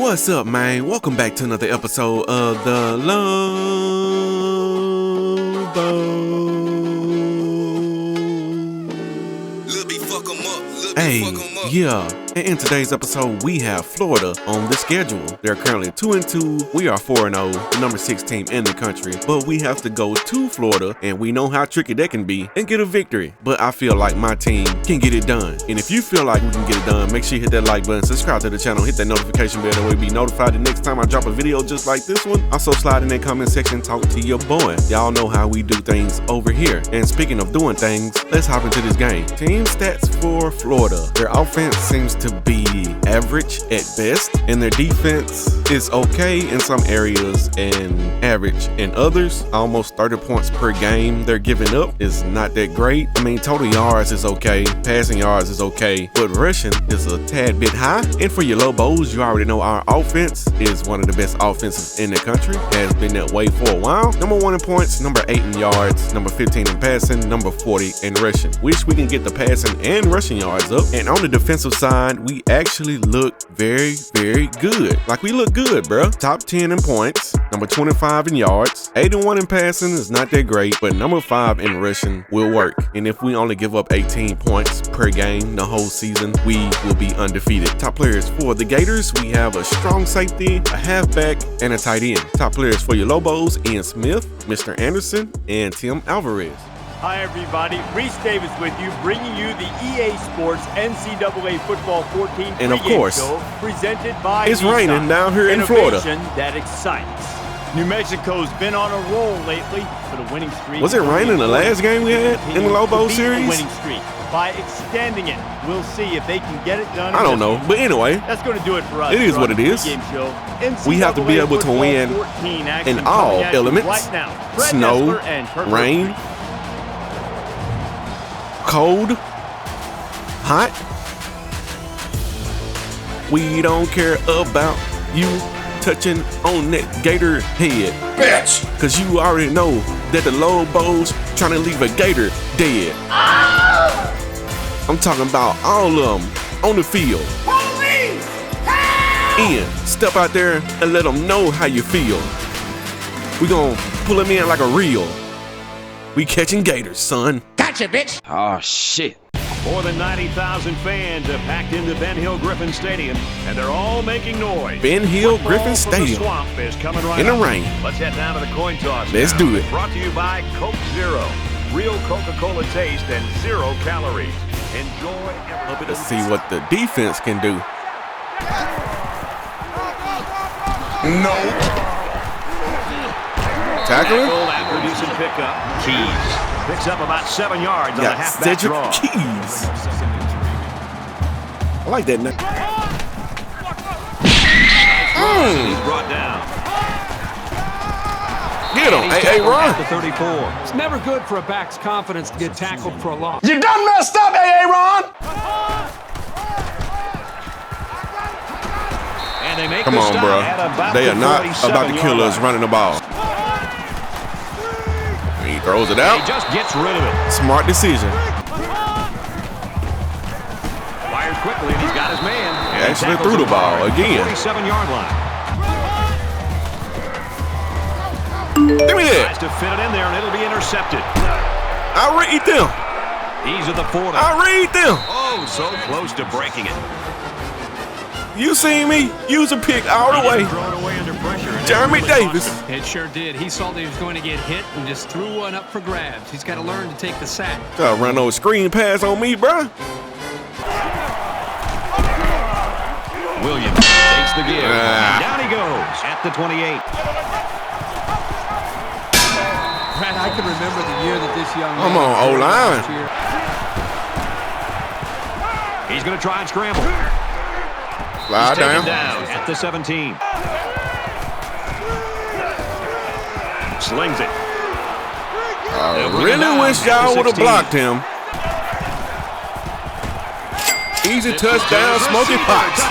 What's up, man? Welcome back to another episode of the Lobos. Hey, yeah. And in today's episode, we have Florida on the schedule. They're currently 2-2. We are 4-0, the number 6 team in the country. But we have to go to Florida, and we know how tricky that can be, and get a victory. But I feel like my team can get it done. And if you feel like we can get it done, make sure you hit that like button, subscribe to the channel, hit that notification bell, that way be notified the next time I drop a video just like this one. Also slide in that comment section, talk to your boy. Y'all know how we do things over here. And speaking of doing things, let's hop into this game. Team stats for Florida. Their offense seems to be average at best, and their defense is okay in some areas and average in others. Almost 30 points per game they're giving up is not that great. I mean, total yards is okay, passing yards is okay, but rushing is a tad bit high. And for your Lobos, you already know our offense is one of the best offenses in the country, has been that way for a while. Number 1 in points, number 8 in yards, number 15 in passing, number 40 in rushing. Wish we can get the passing and rushing yards up. And on the defensive side, we actually look very, very good. Like, we look good, bro. Top 10 in points, number 25 in yards, 81 in passing is not that great, but number 5 in rushing will work. And if we only give up 18 points per game the whole season, we will be undefeated. Top players for the Gators, we have a strong safety, a halfback, and a tight end. Top players for your Lobos, Ian Smith, Mr. Anderson, and Tim Alvarez. Hi everybody, Reese Davis with you, bringing you the EA Sports NCAA Football 14 and of course, show presented by it's raining down here in Florida. That excites. New Mexico's been on a roll lately for the winning streak. Was it raining the last game we had in the Lobos series? Winning streak by extending it. We'll see if they can get it done. I don't know, but anyway, that's going to do it for us. It is what it is. We have to be able to win in all elements: right now. snow, rain, cold, hot. We don't care about you touching on that gator head, bitch, cause you already know that the Lobos trying to leave a gator dead. I'm talking about all of them on the field. Police! Help! Ian, step out there and let them know how you feel. We gonna pull them in like a reel. We catching gators, son. Gotcha, bitch. Oh, shit. More than 90,000 fans have packed into Ben Hill Griffin Stadium, and they're all making noise. Ben Hill Griffin Stadium. The swamp is coming right in the up. rain. Let's head down to the coin toss. Let's now. do it. Brought to you by Coke Zero. Real Coca-Cola taste and 0 calories. Enjoy every. Let's see what the defense can do. No. Tackling. After decent pickup. Keys picks up about 7 yards on the halfback draw. Keys. I like that name. He's brought down. Get him, hey, Ron. 34. It's never good for a back's confidence to get tackled for a loss. You done messed up, Ron. And they make Come on, bro. They are not about to kill us running the ball. He throws it out. He just gets rid of it. Smart decision. Fired quickly, and he's got his man. He actually threw the ball again. 47-yard line. Give me that. Tries to fit it in there, and it'll be intercepted. I read them. He's at the 40. I read them. Oh, so close to breaking it. You seen me use a pick all the way. Throw it away under pressure. Jeremy Davis. It sure did. He saw that he was going to get hit and just threw one up for grabs. He's got to learn to take the sack. Try to run those screen pass on me, bro. Williams takes the give. Down he goes at the 28. Brad, I can remember the year that this young man. Come on, O-line. He's going to try and scramble. Slide down. At the 17. Slings it. I really wish y'all would have blocked him. Easy touchdown, Smoky Potts.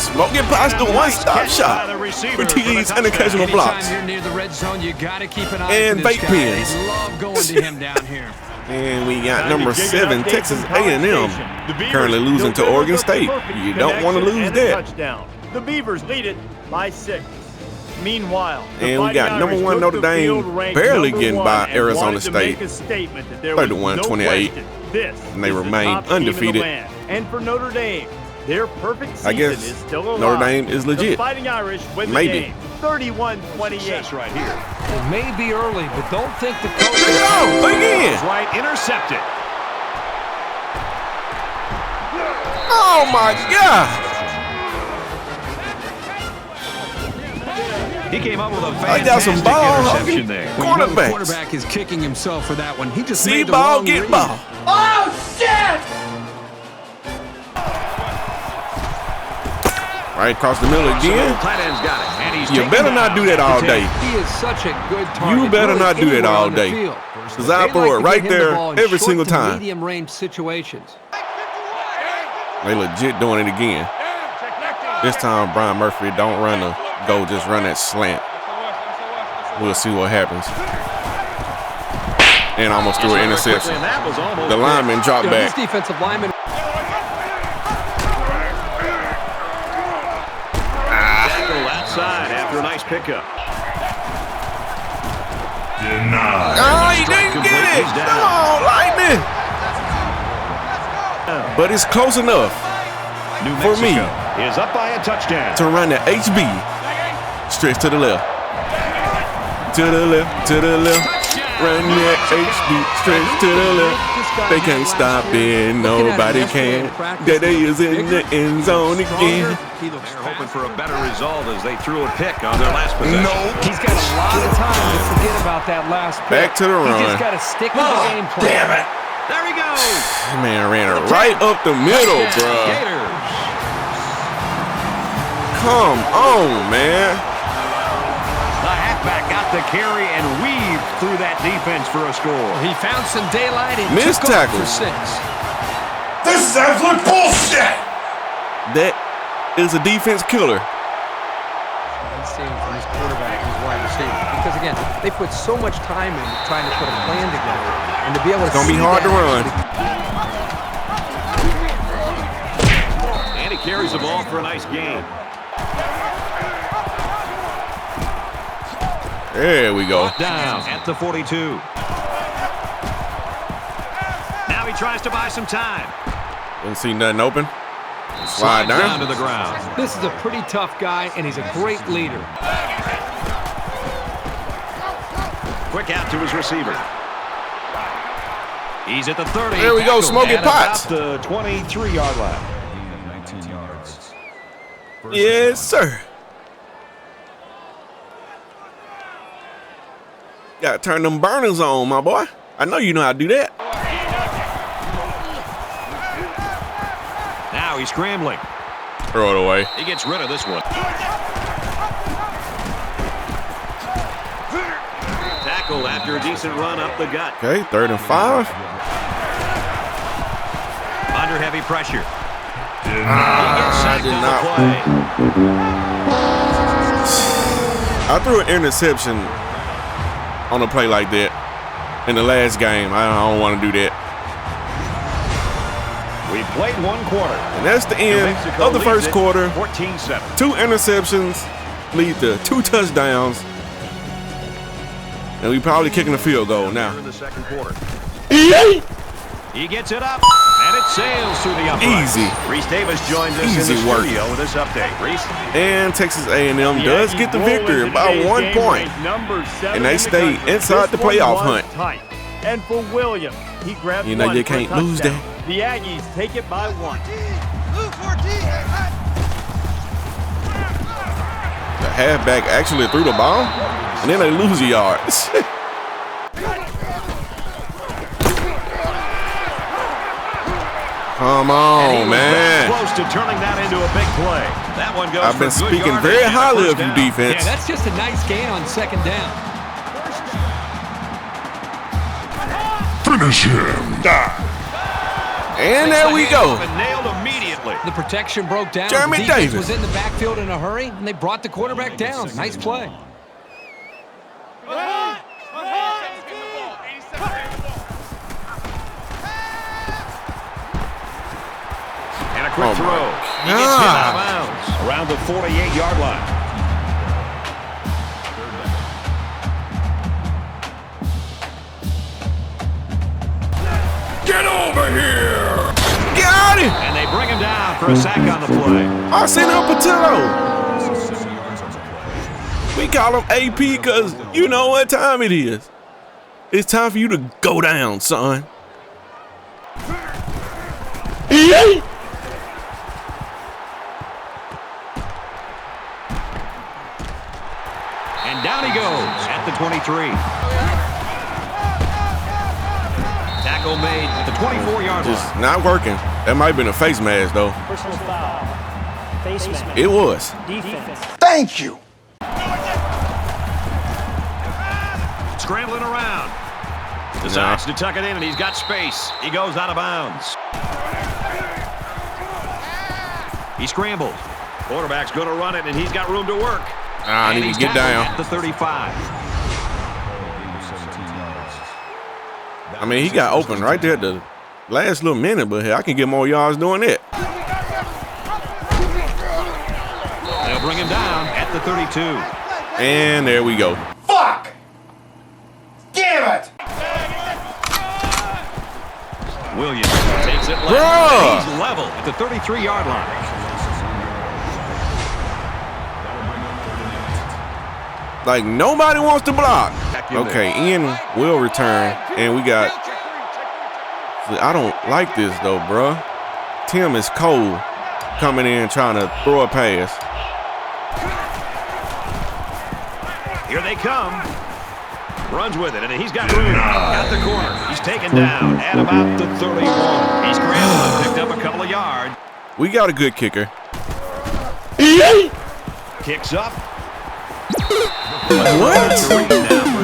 Smoky Potts, the one-stop shop. receiver for for the TDs and touchdown. occasional blocks. Anytime you're near the red zone, you got to keep an eye And on this vape guy. pens. They love going to him down here. And we got Time number to dig an 7, update Texas from College A&M, Station. The Beavers currently losing to delivered Oregon the State. perfect You don't want to connection lose and a that. touchdown. The Beavers lead it by 6. Meanwhile, the And we Fighting got number Irish 1 took Notre the field Dame ranked barely number getting 1 by and Arizona wanted to State. make a statement that there was 31-28. no question. This And they is the remain top team in the undefeated. land. And for Notre Dame, their perfect season I guess is still alive. Notre Dame is legit. The Fighting Irish win Maybe. the game, 31-28. Success right here. It may be early, but don't think the coach Pick it up again. That's right, intercepted. Oh my God. He came up with a I got some fantastic ball, interception Huggy. there. Well, you know the Cornerbacks. quarterback is kicking himself for that one. He just See made the ball, wrong get read. ball. Oh, shit! Right across the middle again. Tight end's got it, and he's You taken better down not do that at all the day. 10. He is such a good target. You better really not do that anywhere all on the day. field. Because I They throw like it to right get him the there ball in every short single to time. medium range situations. They legit doing it again. This time, Brian Murphy don't run a go, just run that slant. We'll see what happens. And almost threw an interception. And that was almost The lineman dropped This back. defensive lineman. tackle outside after a nice pickup. Oh, he didn't get it. He's down. Come on, Lightning. But it's close enough New for me Mexico is up by a touchdown. to run the HB. Stretch to the left. To the left, to the left. Run that HB, stretch to the left. They can't stop it, nobody can. That they is in the end zone again. They're hoping for a better result as they threw a pick on their last possession. He's got a lot of time to forget about that last pick. Back to the He run. just got to stick with the game plan. Damn it! There he goes. Man ran it right up the middle, bruh. Gators. Come on, man. The halfback got the carry and weaved through that defense for a score. He found some daylight and Missed took off tackle. for 6. This is absolute bullshit! That is a defense killer. He's seeing from his quarterback and his wide receiver. Because again, they put so much time in trying to put a plan together, and to be able to It's gonna be see hard to that run. And he carries the ball for a nice gain. There we go. Down at the 42. Now he tries to buy some time. Didn't see nothing open. Slide Slides down to down. the ground. This is a pretty tough guy, and he's a great leader. Quick out to his receiver. He's at the 30. There we go, Tackled Smoky at Potts. about the 23-yard line. Yes, sir. Gotta turn them burners on, my boy. I know you know how to do that. Now he's scrambling. Throw it away. He gets rid of this one. Tackle after a decent run up the gut. Okay, 3rd and 5. Under heavy pressure. I did not. I threw an interception on a play like that in the last game. I don't want to do that. We played one quarter. And that's the New end Mexico of the leads first it quarter. 14-7. 2 interceptions lead to 2 touchdowns. And we probably kicking a field goal now. In the second quarter. Easy. He gets it up, and it sails through the uprights. Reese Davis joins us Easy in the work. studio with this update. Reese? And Texas A&M does get the victory by 1 point. And they stay inside the playoff hunt. And for Williams, he grabs You know one you for a can't lose touchdown. that. The Aggies take it by 1. The halfback actually threw the ball, and then they lose a yard. Come on, man. Close to turning that into a big play. That one goes. I've been for good speaking yardage very and a highly first of you, down. defense. Yeah, that's just a nice gain on 2nd down. Finish him! And there we go. And nailed immediately. early. The protection broke down. Jeremy the defense Davis was in the backfield in a hurry, and they brought the quarterback down. Nice play. And a quick throw. He gets hit out of bounds around the 48-yard line. Get over here! Got it! And they bring him down for a sack on the play. Arsenio Patillo. We call him AP because you know what time it is. It's time for you to go down, son. And down he goes at the 23. Tackle made at the 24-yard line. Just not working. That might have been a face mask, though. Personal foul. Face mask. It was. Defense. Thank you! Scrambling around. Decides to tuck it in, and he's got space. He goes out of bounds. He scrambles. Quarterback's going to run it, and he's got room to work. I need to get down. At the 35. I mean, he got open right there at the last little minute, but I can get more yards doing it. They'll bring him down at the 32. And there we go. Fuck! Damn it! Williams takes it left. Bruh. He's level at the 33-yard line. Like, nobody wants to block. Okay, Ian will return, and we got... I don't like this, though, bruh. Tim is cold coming in trying to throw a pass. Here they come. Runs with it, and he's got room at the corner. He's taken down at about the 31. He's scrambled, picked up a couple of yards. We got a good kicker. Kicks up. What? Now for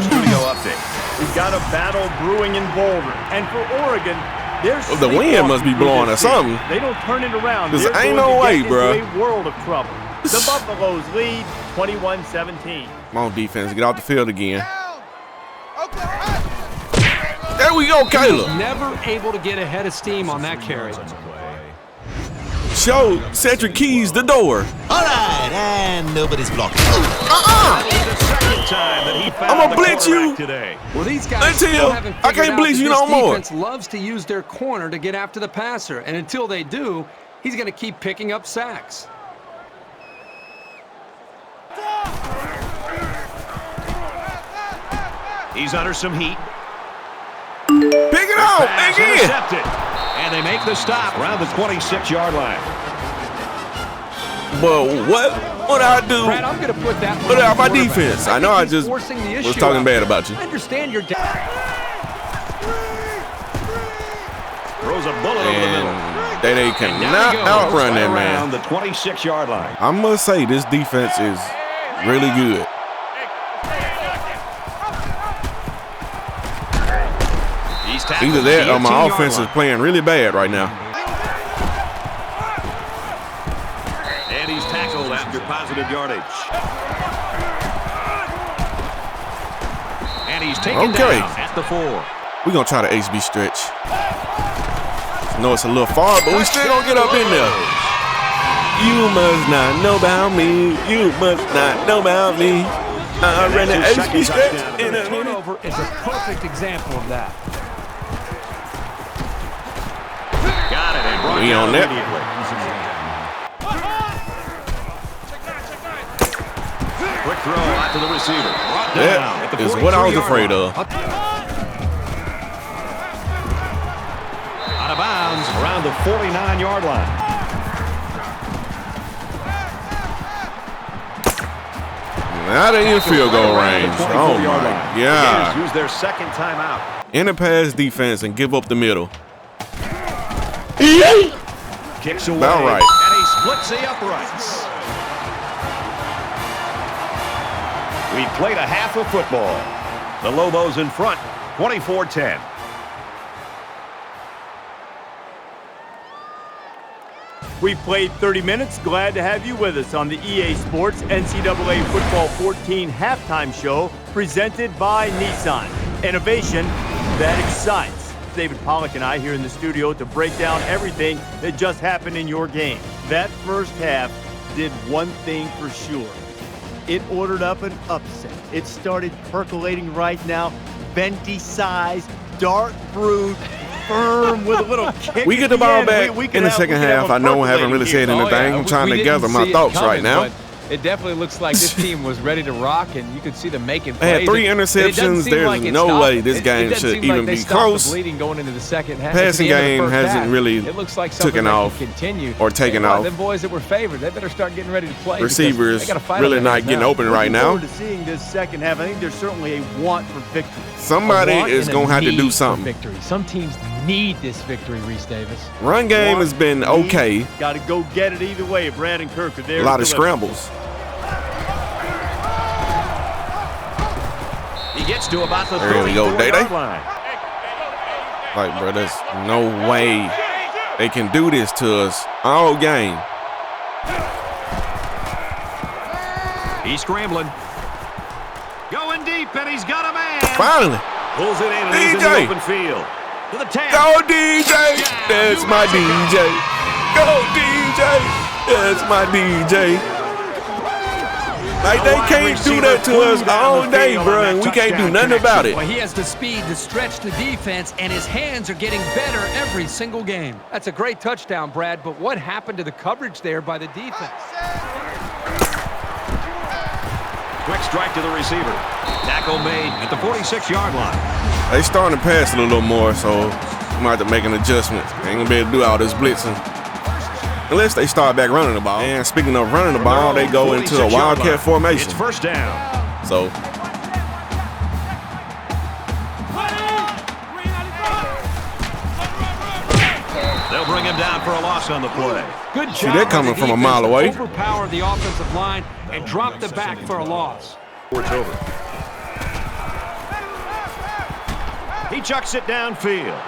studio update. We've got a battle brewing in Boulder. And for Oregon, there's The wind must be blowing or something. They don't turn it around. 'Cause They're ain't going no to way, get bruh. into a world of trouble. The Buffaloes lead 21-17. Come on, defense. Get off the field again. There we go, Caleb. Never able to get ahead of steam on that carry. Show Cedric Keys the door. All right, and nobody's blocking. That is the second time that he found I'ma the blitz quarterback you. today. Well, these guys Until still haven't I figured can't out blitz that you this no more. defense loves to use their corner to get after the passer, and until they do, he's going to keep picking up sacks. He's under some heat. Pick it out Pass again. intercepted. And they make the stop around the 26-yard line. But what would I do? Brad, I'm going to put that one What on about my the quarterback. defense? I know think I he's just forcing the was issue talking out bad there. about you. I understand your dad. Throws a bullet over the middle. And they Now cannot he goes outrun right that around man. the 26-yard line. I must say, this defense is really good. He's tackled Either that or my 18-yard offense is line. playing really bad right now. And he's tackled after positive yardage. And he's taken Okay. down at the 4. We're going to try the HB stretch. I know it's a little far, but we still going to get up in there. You must not know about me. You must not know about me. I ran the that's his HB second stretch touchdown in a minute. Turnover is a perfect example of that. Got it. And brought We down on that. immediately. Quick throw out to the receiver. Brought down at the That is what I was 43-yard afraid line. of. Out of bounds around the 49-yard line. Now they in field goal range. Oh, my Gators God. use their second timeout. In the pass defense and give up the middle. Kicks away. About right. And he splits the uprights. We've played a half of football. The Lobos in front, 24-10. We've played 30 minutes. Glad to have you with us on the EA Sports NCAA Football 14 halftime show presented by Nissan. Innovation that excites. David Pollack and I here in the studio to break down everything that just happened in your game. That first half did one thing for sure. It ordered up an upset. It started percolating right now. Venti size, dart fruit, firm with a little kick. We get the ball back in the second half. I know I haven't really said anything. I'm trying to gather my thoughts right now. It definitely looks like this team was ready to rock, and you could see them making plays. They had 3 interceptions. There's no way this game should even be close. Going into the second half. Passing game hasn't really taken off or taken off. Them boys that were favored, they better start getting ready to play. Receivers really not getting open right now. Looking forward to seeing this second half. I think there's certainly a want for victory. Somebody is going to have to do something. Victory. Some teams need this victory, Reese Davis. Run game has been okay. Got to go get it either way. Brad and Kirk are there. A lot of scrambles. He gets to about the There we go, yard line. Like, bro, there's no way they can do this to us all game. He's scrambling. Going deep, and he's got a man. Finally. Pulls it in, and he's in the open field. To the 10. Go, DJ. That's my DJ. Go, DJ. That's my DJ. Like, they can't do that to us all day, bro, and we can't do nothing about it. Well, he has the speed to stretch the defense, and his hands are getting better every single game. That's a great touchdown, Brad, but what happened to the coverage there by the defense? Quick strike to the receiver. Tackle made at the 46-yard line. They starting to pass a little more, so we might have to make an adjustment. They ain't gonna be able to do all this blitzing unless they start back running the ball. And speaking of running the ball, they go into a wildcat formation. It's first down. So they'll bring him down for a loss on the play. Good job. See, they're coming from a mile away. Overpower the offensive line and drop the back for a loss. It's over. He chucks it downfield.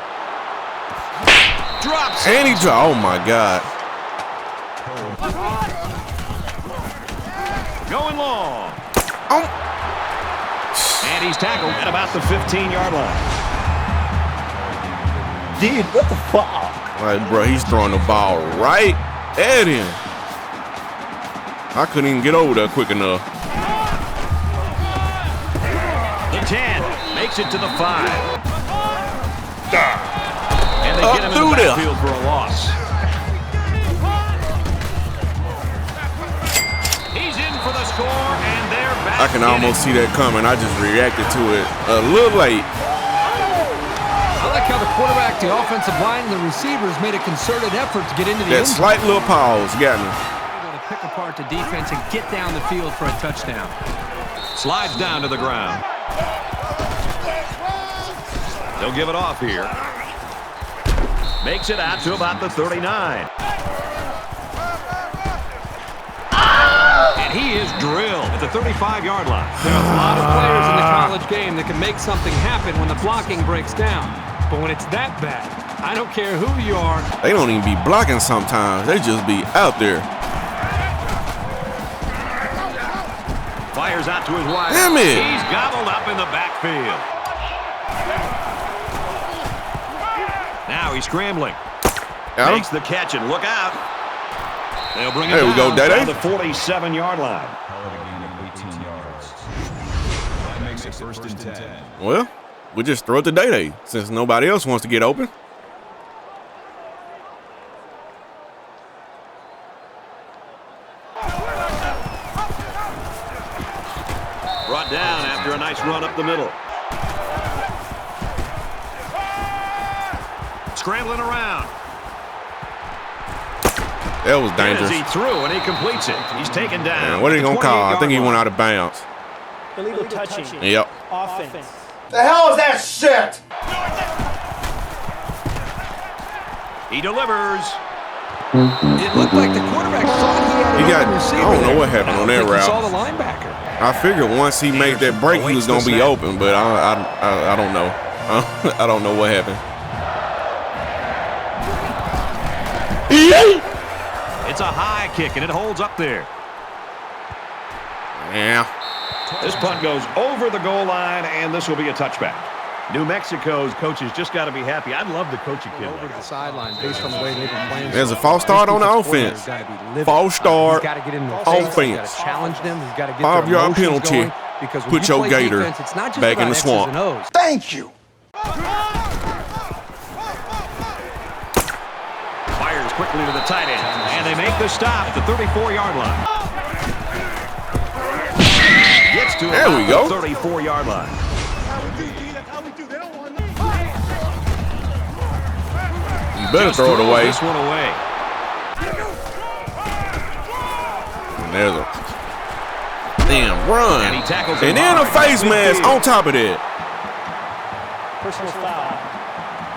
Drops it. and he oh my God. Going long. Oh. And he's tackled at about the 15-yard line. Dude, what the fuck? Like, bro, he's throwing the ball right at him. I couldn't even get over there quick enough. The 10 makes it to the 5. And they get him in the backfield for a loss. He's in for the score, and they're back. I can almost see that coming. I just reacted to it a little late. I like how the quarterback, the offensive line, and the receivers made a concerted effort to get into the That end zone. slight little pause got me. They're going to pick apart the defense and get down the field for a touchdown. Slides down to the ground. They'll give it off here. Makes it out to about the 39. And he is drilled at the 35-yard line. There are a lot of players in the college game that can make something happen when the blocking breaks down. But when it's that bad, I don't care who you are. They don't even be blocking sometimes. They just be out there. Fires out to his wide. Damn it. He's gobbled up in the backfield. Now he's scrambling. Makes the catch, and look out. They'll bring him There we go, down to Dede. the 47-yard line. That makes it first and 10. Well, we just throw it to Dede since nobody else wants to get open. Brought down after a nice run up the middle. Scrambling around. That was dangerous. He threw, and he completes it. He's taken down. Man, what are they going to call? I think he went out of bounds. Illegal touching. Yep. Offense. The hell is that shit? He delivers. It looked like the quarterback thought he had an open receiver. I don't know what happened on that He route. saw the linebacker. I figured once he made that break, he was going to be open, but I don't know. I don't know what happened. That's a high kick, and it holds up there. Yeah. This punt goes over the goal line, and this will be a touchback. New Mexico's coaches just got to be happy. I'd love to coach a kid Over like to the that. sideline based on the way they've been playing. There's a false start on the offense. False start He's got to get in the offense. He's got offense. to challenge them. He's got to get 5-yard their emotions penalty. going, because when Put you your play gator defense, it's not just back in about the X's swamp. and O's. Thank you. Fires quickly to the tight end, and they make the stop at the 34-yard line. Gets to There we go. the 34-yard line. You better throw it away. This one away. And there's a damn run. And he tackles him And then a hard. face mask on top of that. Personal foul.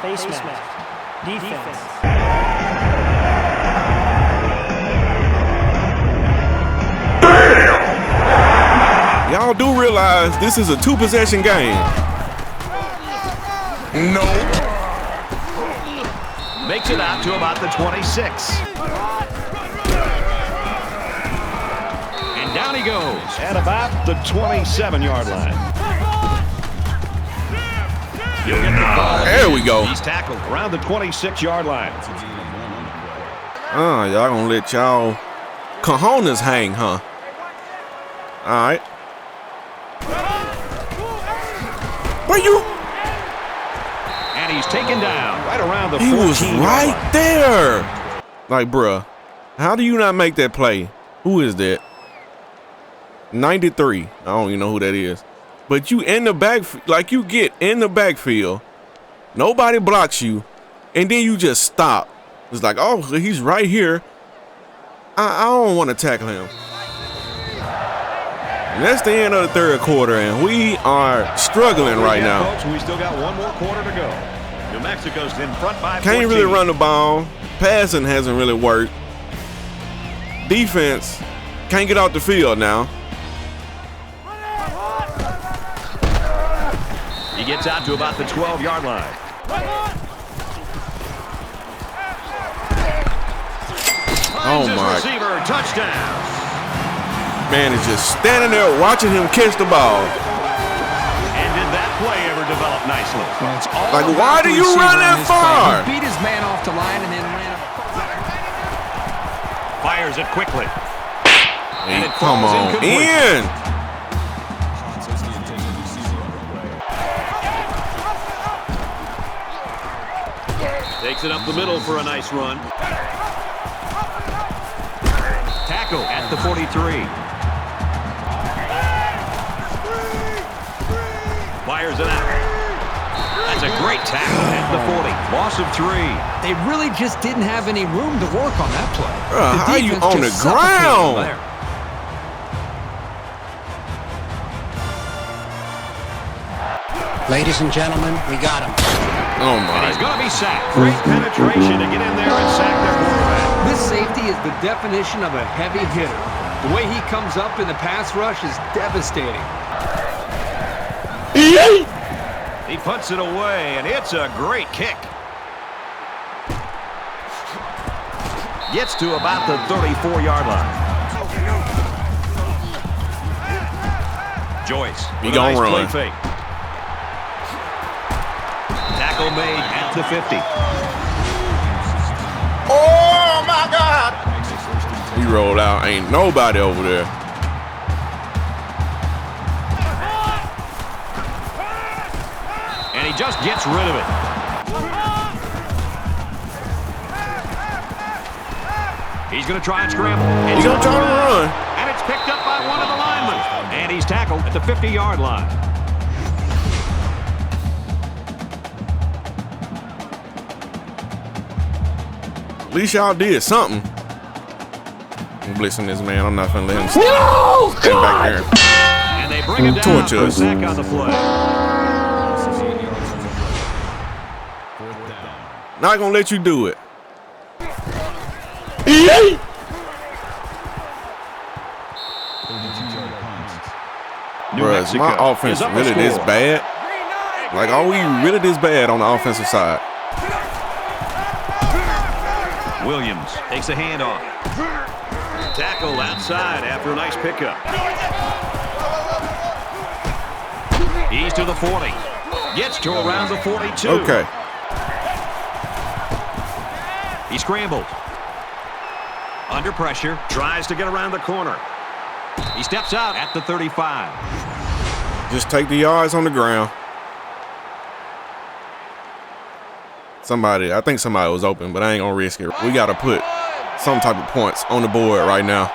Face mask. Defense. Y'all do realize this is a 2-possession game. No. Makes it out to about the 26. And down he goes at about the 27-yard line. You'll get the ball. There we go. He's tackled around the 26-yard line. Y'all gonna let y'all cojones hang, huh? All right. Where you? And he's taken down right around the 14-yard He was line. right there. Like, bruh, how do you not make that play? Who is that? 93. I don't even know who that is. But you in the back, like you get in the backfield, nobody blocks you, and then you just stop. It's like, oh, he's right here. I don't want to tackle him. And that's the end of the third quarter, and we are struggling right now. Folks, we still got one more quarter to go. New Mexico's in front by 14. Can't really run the ball. Passing hasn't really worked. Defense can't get off the field now. He gets out to about the 12-yard line. Oh Finds his my. receiver, touchdown. Man is just standing there watching him catch the ball. And did that play ever develop nicely? Like, why do you run that far? He beat his man off the line and then ran up. Fires it quickly. Hey, it come falls on incomplete. in. Takes it up the middle for a nice run. Tackle at the 43. Fires it out. That's a great tackle at the 40. Loss of 3. They really just didn't have any room to work on that play. Bruh, how you defense on the just suffocated ground? there. Ladies and gentlemen, we got him. Oh And my. he's going to be sacked. Great penetration to get in there and sack their quarterback. This safety is the definition of a heavy hitter. The way he comes up in the pass rush is devastating. He puts it away, and it's a great kick. Gets to about the 34-yard line. Joyce. He with a gonna nice run. play fake. Tackle made at the 50. Oh my God! He rolled out. Ain't nobody over there. And he just gets rid of it. He's going to try and scramble. He gonna try to run. And it's picked up by one of the linemen. And he's tackled at the 50-yard line. At least y'all did something. I'm blessing this man. I'm not gonna let him stand back there. And they bring him down Torture for a us. sack on the play. Not gonna let you do it. New Bruh, is Mexico my offense is up a really this score. bad? Like, are we really this bad on the offensive side? Williams takes a handoff. Tackled outside after a nice pickup. He's to the 40. Gets to around the 42. Okay. He scrambled. Under pressure. Tries to get around the corner. He steps out at the 35. Just take the yards on the ground. I think somebody was open, but I ain't gonna risk it. We gotta put some type of points on the board right now.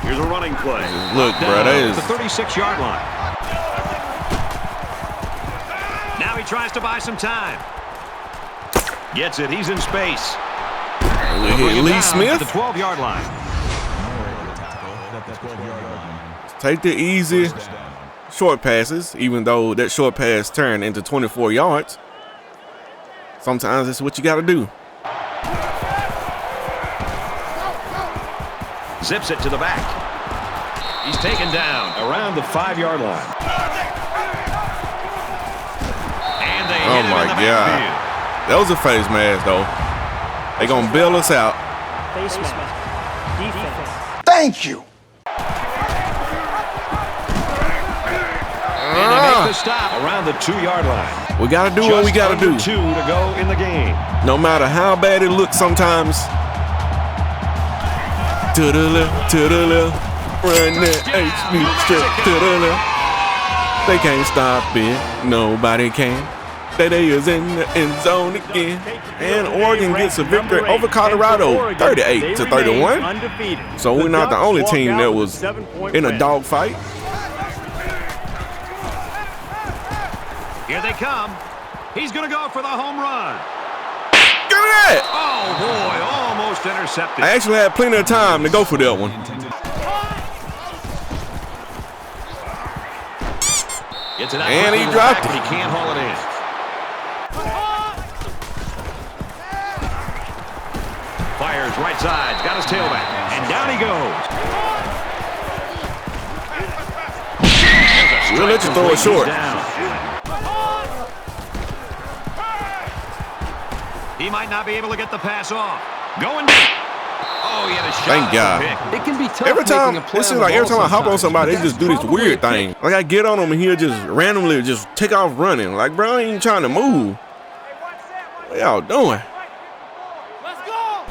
Here's a running play. Look, bro, that is the 36-yard line. Now he tries to buy some time. Gets it. He's in space. Lee Smith. The 12-yard line. Take the easy short passes, even though that short pass turned into 24 yards. Sometimes that's what you got to do. Zips it to the back. He's taken down around the 5-yard line. And they hit him in the backfield. That was a face mask, though. They're going to bail us out. Face mask. Defense. Thank you. And they make the stop around the 2-yard line. We got to do what we got to do. 2 to go in the game. No matter how bad it looks sometimes. To the left. Run that HB straight to the left. They can't stop it. Nobody can. They is in the end zone again. And Oregon gets a victory over Colorado, 38-31. So we're not the only team that was in a dogfight. Here they come. He's going to go for the home run. Give me that! Oh, boy, almost intercepted. I actually had plenty of time to go for that one. Gets it out And he dropped it. But he can't haul it in. Fires right side. Got his tailback. And down he goes. We'll let you throw it short. He might not be able to get the pass off. Going deep. Oh, he had a shot. Thank God. It can be tough. Every time, making a play it seems on like the every time ball I hop on sometimes, somebody, they just do this weird thing. Like I get on them and he'll just randomly just take off running. Like, bro, I ain't even trying to move. What y'all doing? Let's go.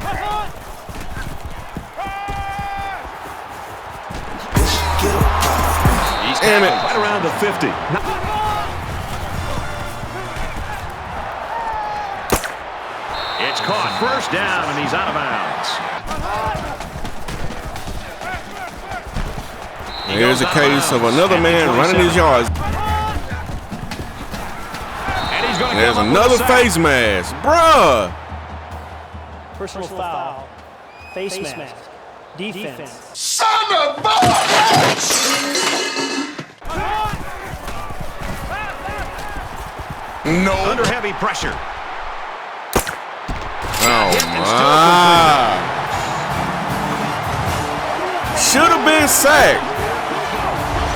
He's Damn it. right around the 50. It's caught. First down, and he's out of bounds. Here's a case of another man running his yards. And he's going to There's another face mask. Bruh. Personal foul. Face mask. Defense. Son of a bitch! No. Under heavy pressure. Oh, my. Should have been sacked.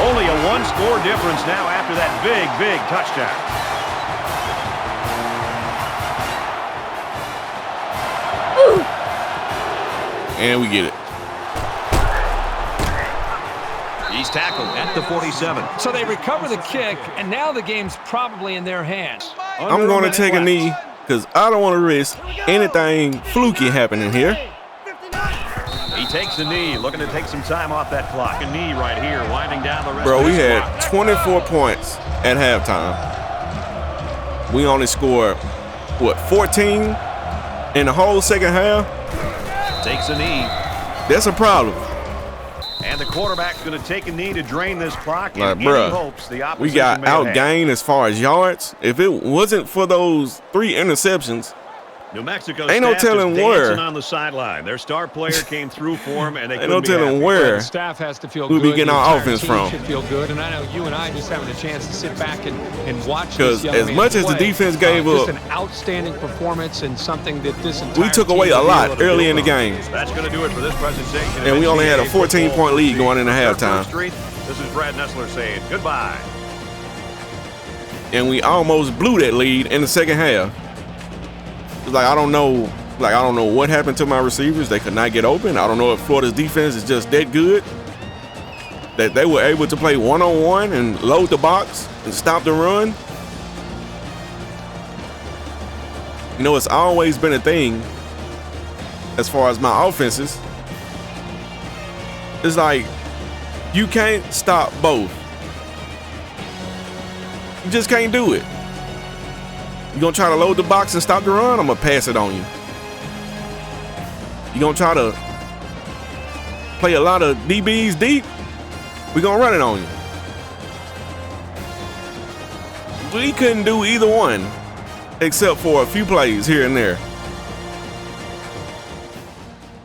Only a one-score difference now after that big touchdown. And we get it. He's tackled at the 47. So they recover the kick, and now the game's probably in their hands. I'm going to take a knee because I don't want to risk anything fluky happening here. He takes a knee, looking to take some time off that clock. A knee right here, winding down the rest Bro, of we this had clock. 24 points at halftime. We only scored, what, 14 in the whole second half? Takes a knee. That's a problem. And the quarterback's going to take a knee to drain this clock. Like, and bruh, hopes the we opposition got may have had. outgained as far as yards. If it wasn't for those 3 interceptions, New Mexico ain't no staff telling just where. dancing on the sideline. Their star player came through for him, and they ain't no couldn't be telling happy. where The staff has to feel we'll good. be getting The our entire offense team from. should feel good, and I know you and I just having a chance to sit back and watch Because this young as man much as the play. defense gave Just up, an outstanding performance and something that this entire we took team away a will be lot able to early build in the on. game. That's going to do it for this presentation. And we only had a NCAA 14-point lead football. going into halftime. Street. This is Brad Nessler saying goodbye. And we almost blew that lead in the second half. Like, I don't know what happened to my receivers. They could not get open. I don't know if Florida's defense is just that good that they were able to play one-on-one and load the box and stop the run. You know, it's always been a thing as far as my offenses. It's like you can't stop both. You just can't do it. You gonna try to load the box and stop the run? I'm gonna pass it on you. You gonna try to play a lot of DBs deep? We gonna run it on you. We couldn't do either one, except for a few plays here and there.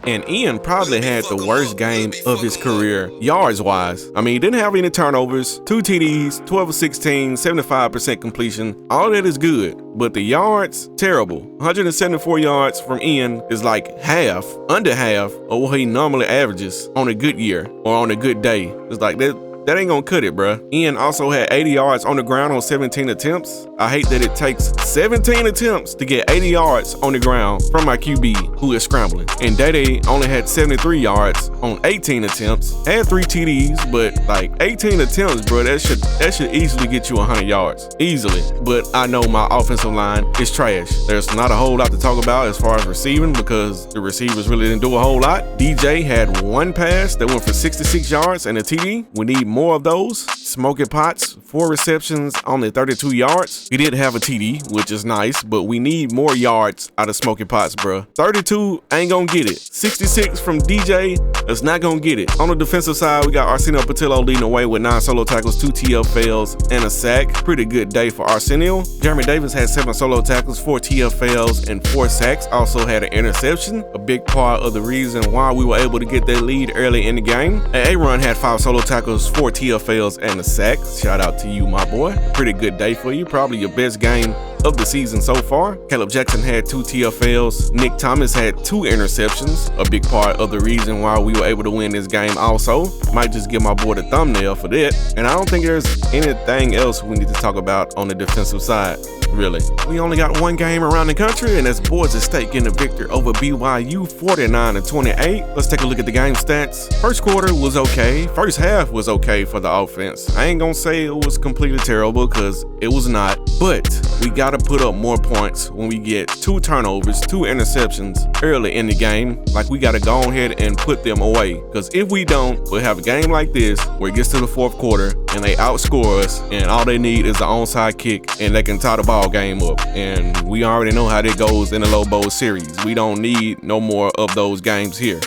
And Ian probably had the worst game of his career, yards-wise. I mean, he didn't have any turnovers, 2 TDs, 12 of 16, 75% completion. All that is good, but the yards, terrible. 174 yards from Ian is like half, under half of what he normally averages on a good year or on a good day. It's like that ain't gonna cut it, bruh. Ian also had 80 yards on the ground on 17 attempts. I hate that it takes 17 attempts to get 80 yards on the ground from my QB who is scrambling. And Dede only had 73 yards on 18 attempts. Had 3 TDs, but like 18 attempts, bro, that should easily get you 100 yards. Easily. But I know my offensive line is trash. There's not a whole lot to talk about as far as receiving because the receivers really didn't do a whole lot. DJ had 1 pass that went for 66 yards and a TD. We need more of those. Smoking Potts, 4 receptions, only 32 yards. He did have a TD, which is nice, but we need more yards out of Smoking Potts, bro. 32 ain't gonna get it. 66 from DJ, that's not gonna get it. On the defensive side, we got Arsenio Patillo leading the way with 9 solo tackles, 2 TFLs, and a sack. Pretty good day for Arsenio. Jeremy Davis had 7 solo tackles, 4 TFLs, and 4 sacks. Also had an interception, a big part of the reason why we were able to get that lead early in the game. And Aaron had 5 solo tackles, 4 TFLs, and a sack. Shout out to you, my boy. Pretty good day for you. Probably your best game of the season so far. Caleb Jackson had 2 TFLs. Nick Thomas had 2 interceptions. A big part of the reason why we were able to win this game also. Might just give my boy the thumbnail for that. And I don't think there's anything else we need to talk about on the defensive side, really. We only got 1 game around the country, and that's Boise State getting a victory over BYU 49-28. Let's take a look at the game stats. First quarter was okay. First half was okay for the offense. I ain't gonna say it was completely terrible because it was not, but we gotta put up more points when we get 2 turnovers, 2 interceptions early in the game. Like, we gotta go ahead and put them away, because if we don't, we'll have a game like this where it gets to the 4th quarter and they outscore us and all they need is an onside kick and they can tie the ball game up. And we already know how that goes in the Lobos series. We don't need no more of those games here.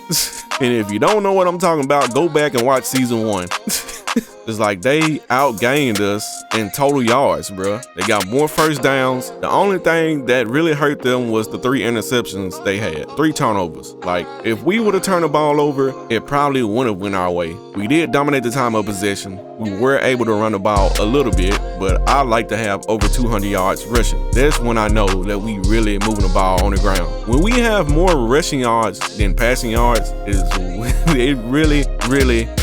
And if you don't know what I'm talking about, go back and watch season 1. It's like they outgained us in total yards, bro. They got more first downs. The only thing that really hurt them was the 3 interceptions they had, 3 turnovers. Like, if we would have turned the ball over, it probably wouldn't have went our way. We did dominate the time of possession. We were able to run the ball a little bit, but I like to have over 200 yards rushing. That's when I know that we really moving the ball on the ground. When we have more rushing yards than passing yards, it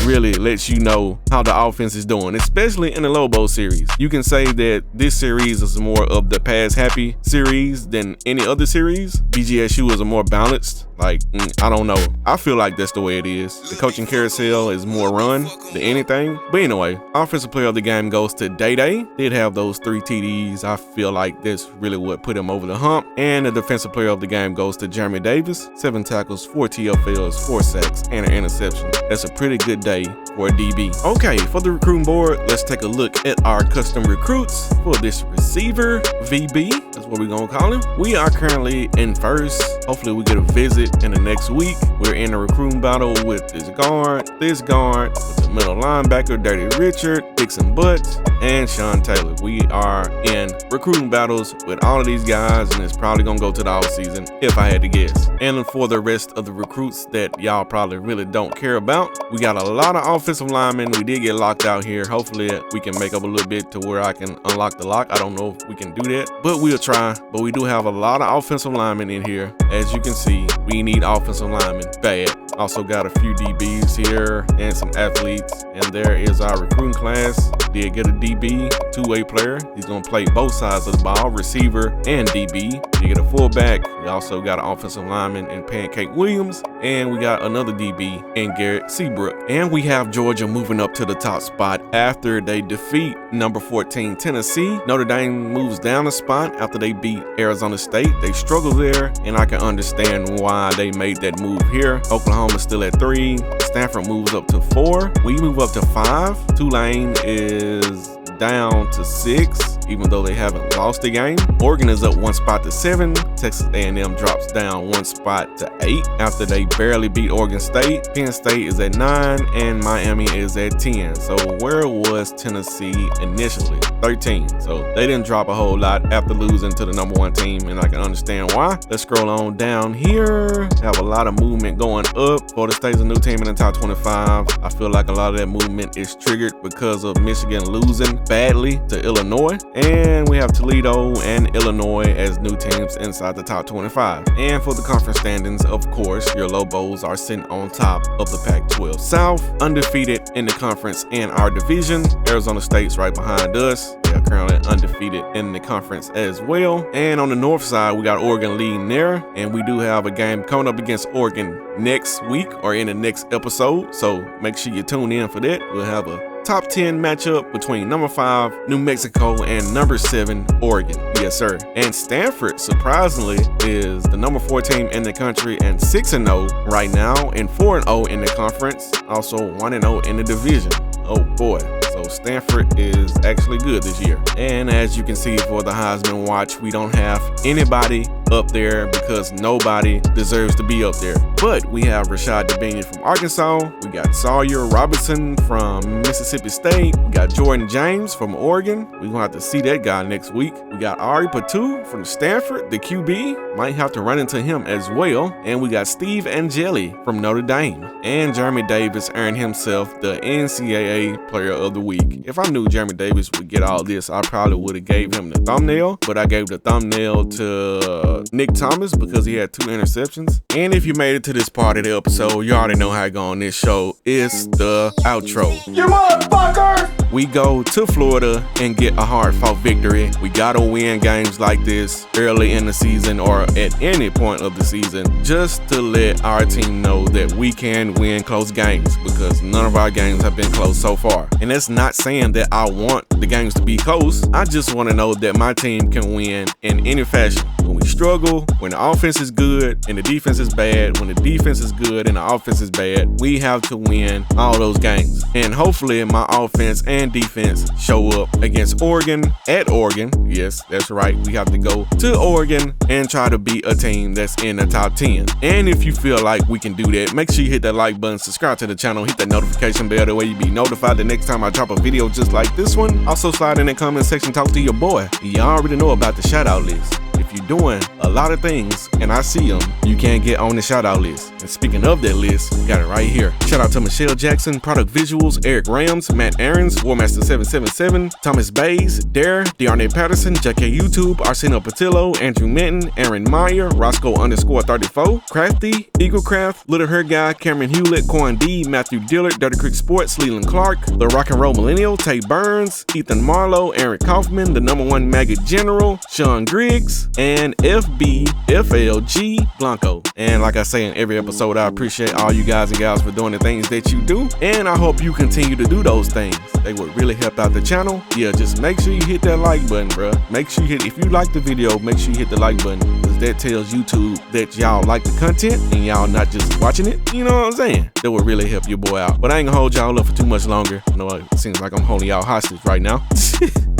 really lets you know how the offense is doing, especially in the Lobos series. You can say that this series is more of the pass-happy series than any other series. BGSU is a more balanced. Like, I don't know. I feel like that's the way it is. The coaching carousel is more run than anything. But anyway, offensive player of the game goes to Dede. Did have those 3 TDs. I feel like that's really what put him over the hump. And the defensive player of the game goes to Jeremy Davis. 7 tackles, 4 TFLs, 4 sacks, and an interception. That's a pretty good day for a DB. Okay, for the recruiting board, let's take a look at our custom recruits for this receiver, VB. That's what we're gonna call him. We are currently in first. Hopefully we get a visit in the next week. We're in a recruiting battle with this guard, with the middle linebacker, Dirty Richard, Dixon Butts, and Sean Taylor. We are in recruiting battles with all of these guys, and it's probably gonna go to the off season if I had to guess. And for the rest of the recruits that y'all probably really don't care about, we got a lot of offensive linemen. We did get locked out here. Hopefully we can make up a little bit to where I can unlock the lock. I don't know if we can do that, but we'll try. But we do have a lot of offensive linemen in here. As you can see, we need offensive linemen bad. Also got a few DBs here and some athletes. And there is our recruiting class. Did get a DB, two-way player. He's gonna play both sides of the ball, receiver and DB. Did get a fullback. We also got an offensive lineman in Pancake Williams. And we got another DB in Garrett Seabrook. And we have Georgia moving up to the top spot after they defeat number 14 Tennessee. Notre Dame moves down a spot after they beat Arizona State. They struggle there, and I can understand why they made that move here. Oklahoma's still at 3. Stanford moves up to 4. We move up to 5. Tulane is down to 6, even though they haven't lost the game. Oregon is up 1 spot to 7. Texas A&M drops down 1 spot to 8 after they barely beat Oregon State. Penn State is at 9 and Miami is at 10. So where was Tennessee initially? 13. So they didn't drop a whole lot after losing to the number 1 team, and I can understand why. Let's scroll on down here. Have a lot of movement going up. Florida State's a new team in the top 25. I feel like a lot of that movement is triggered because of Michigan losing badly to Illinois. And we have Toledo and Illinois as new teams inside the top 25. And for the conference standings, of course, your Lobos are sitting on top of the Pac-12 South, undefeated in the conference in our division. Arizona State's right behind us. They are currently undefeated in the conference as well. And on the north side, we got Oregon leading there. And we do have a game coming up against Oregon next week or in the next episode. So make sure you tune in for that. We'll have a top 10 matchup between number 5 New Mexico and number 7 Oregon. Yes, sir. And Stanford, surprisingly, is the number 4 team in the country and 6-0 right now and 4-0 in the conference. Also 1-0 in the division. Oh boy. So Stanford is actually good this year. And as you can see for the Heisman Watch, we don't have anybody up there because nobody deserves to be up there. But we have Rashad Dubinion from Arkansas. We got Sawyer Robertson from Mississippi State. We got Jordan James from Oregon. We're gonna have to see that guy next week. We got Ari Patu from Stanford, the QB. Might have to run into him as well. And we got Steve Angeli from Notre Dame. And Jeremy Davis earned himself the NCAA Player of the Week. If I knew Jeremy Davis would get all this, I probably would have gave him the thumbnail, but I gave the thumbnail to Nick Thomas because he had 2 interceptions. And if you made it to this part of the episode, you already know how I go on this show. It's the outro. You motherfucker! We go to Florida and get a hard-fought victory. We gotta win games like this early in the season or at any point of the season just to let our team know that we can win close games because none of our games have been close so far. And that's not saying that I want the games to be close. I just want to know that my team can win in any fashion. When we struggle, when the offense is good and the defense is bad, when the defense is good and the offense is bad, we have to win all those games. And hopefully my offense and defense show up against Oregon at Oregon. Yes, that's right. We have to go to Oregon and try to beat a team that's in the top 10. And if you feel like we can do that, make sure you hit that like button, subscribe to the channel, hit that notification bell, that way you be notified the next time I drop a video just like this one. Also slide in the comment section, talk to your boy. You already know about the shout out list. If you're doing a lot of things and I see them, you can't get on the shout out list. And speaking of that list, got it right here. Shout out to Michelle Jackson, Product Visuals, Eric Rams, Matt Aarons, Warmaster777, Thomas Bays, Dare, Dearnay Patterson, JK YouTube, Arsenio Patillo, Andrew Minton, Aaron Meyer, Roscoe_34, Crafty, Eaglecraft, Little Hair Guy, Cameron Hewlett, Corn D, Matthew Dillard, Dirty Creek Sports, Leland Clark, The Rock and Roll Millennial, Tay Burns, Ethan Marlowe, Aaron Kaufman, the #1 Maggot General, Sean Griggs, and FBFLG Blanco. And like I say in every episode, I appreciate all you guys and gals for doing the things that you do, and I hope you continue to do those things. They would really help out the channel. Yeah, just make sure you hit that like button, bruh. Make sure you hit, if you like the video, make sure you hit the like button, because that tells YouTube that y'all like the content and y'all not just watching it. You know what I'm saying? That would really help your boy out. But I ain't gonna hold y'all up for too much longer. I know it seems like I'm holding y'all hostage right now.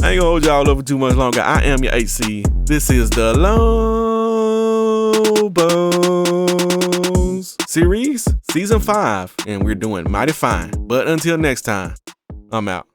I ain't gonna hold y'all up for too much longer. I am your HC. This is the Lobos series, season 5, and we're doing mighty fine. But until next time, I'm out.